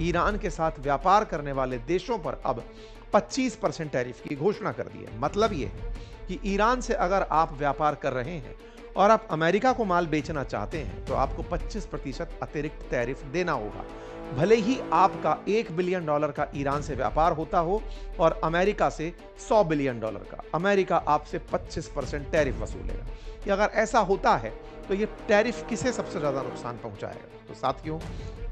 Iran के साथ व्यापार करने वाले देशों पर अब 25% टैरिफ की घोषणा कर दी है। मतलब ये है कि ईरान से अगर आप व्यापार कर रहे हैं और आप अमेरिका को माल बेचना चाहते हैं तो आपको 25% अतिरिक्त टैरिफ देना होगा, भले ही आपका $1 बिलियन का ईरान से व्यापार होता हो और अमेरिका से $100 बिलियन का। अमेरिका आपसे 25% टैरिफ वसूलेगा। कि अगर ऐसा होता है तो ये टैरिफ किसे सबसे ज्यादा नुकसान पहुंचाएगा? तो साथियों,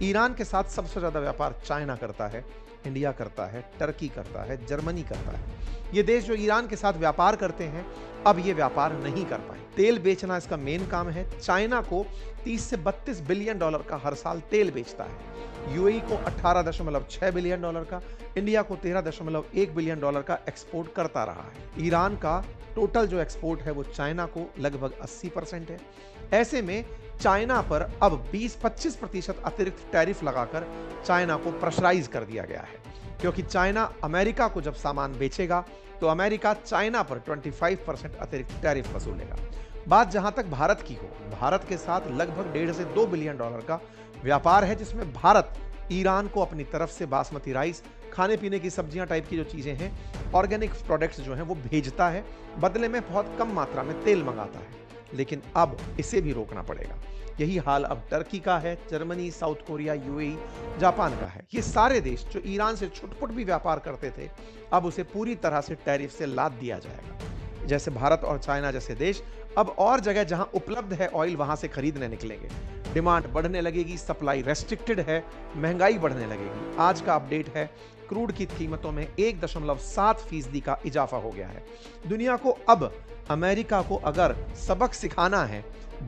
ईरान के साथ सबसे ज्यादा व्यापार चाइना करता है, इंडिया करता है, टर्की करता है, जर्मनी करता है। ये देश जो ईरान के साथ व्यापार करते हैं अब ये व्यापार नहीं कर पाए। तेल बेचना इसका मेन काम है। चाइना को 30 से 32 बिलियन डॉलर का हर साल तेल बेचता है। यूएई को 18.6 बिलियन डॉलर का, इंडिया को 13.1 बिलियन डॉलर का एक्सपोर्ट करता रहा है। ईरान का टोटल जो एक्सपोर्ट है वो चाइना को लगभग 80% है। ऐसे में चाइना पर अब 20-25% अतिरिक्त टैरिफ लगाकर चाइना को प्रेशराइज कर दिया गया है, क्योंकि चाइना अमेरिका को जब सामान बेचेगा तो अमेरिका चाइना पर 25% अतिरिक्त टैरिफ वसूलेगा। बात जहां तक भारत की हो, भारत के साथ लगभग 1.5 से 2 बिलियन डॉलर का व्यापार है, जिसमें भारत ईरान को अपनी तरफ से बासमती राइस, खाने पीने की सब्जियां टाइप की जो चीजें हैं, ऑर्गेनिक प्रोडक्ट्स जो हैं वो भेजता है, बदले में बहुत कम मात्रा में तेल मंगाता है। लेकिन अब इसे भी रोकना पड़ेगा। यही हाल अब टर्की का है, Germany, south Korea, UAE, Japan का है। ये सारे देश जो ईरान से छुटपुट भी व्यापार करते थे अब उसे पूरी तरह से टैरिफ से लाद दिया जाएगा। जैसे भारत और चाइना जैसे देश अब और जगह जहां उपलब्ध है ऑयल वहां से खरीदने निकलेंगे। डिमांड बढ़ने लगेगी, सप्लाई रेस्ट्रिक्टेड है, महंगाई बढ़ने लगेगी। आज का अपडेट है, क्रूड की कीमतों में 1.7% का इजाफा हो गया है। दुनिया को अब अमेरिका को अगर सबक सिखाना है,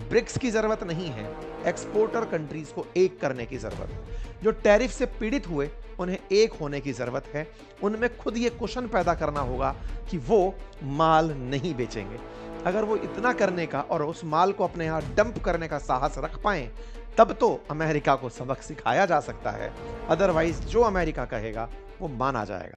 ब्रिक्स की जरूरत नहीं है, एक्सपोर्टर कंट्रीज को एक करने की जरूरत है। जो टैरिफ से पीड़ित हुए उन्हें एक होने की जरूरत है। उनमें खुद ये क्वेश्चन पैदा करना होगा कि वो माल नहीं बेचेंगे। अगर वो इतना करने का और उस माल को अपने यहाँ डंप करने का साहस रख पाए तब तो अमेरिका को सबक सिखाया जा सकता है। अदरवाइज जो अमेरिका कहेगा वो माना जाएगा।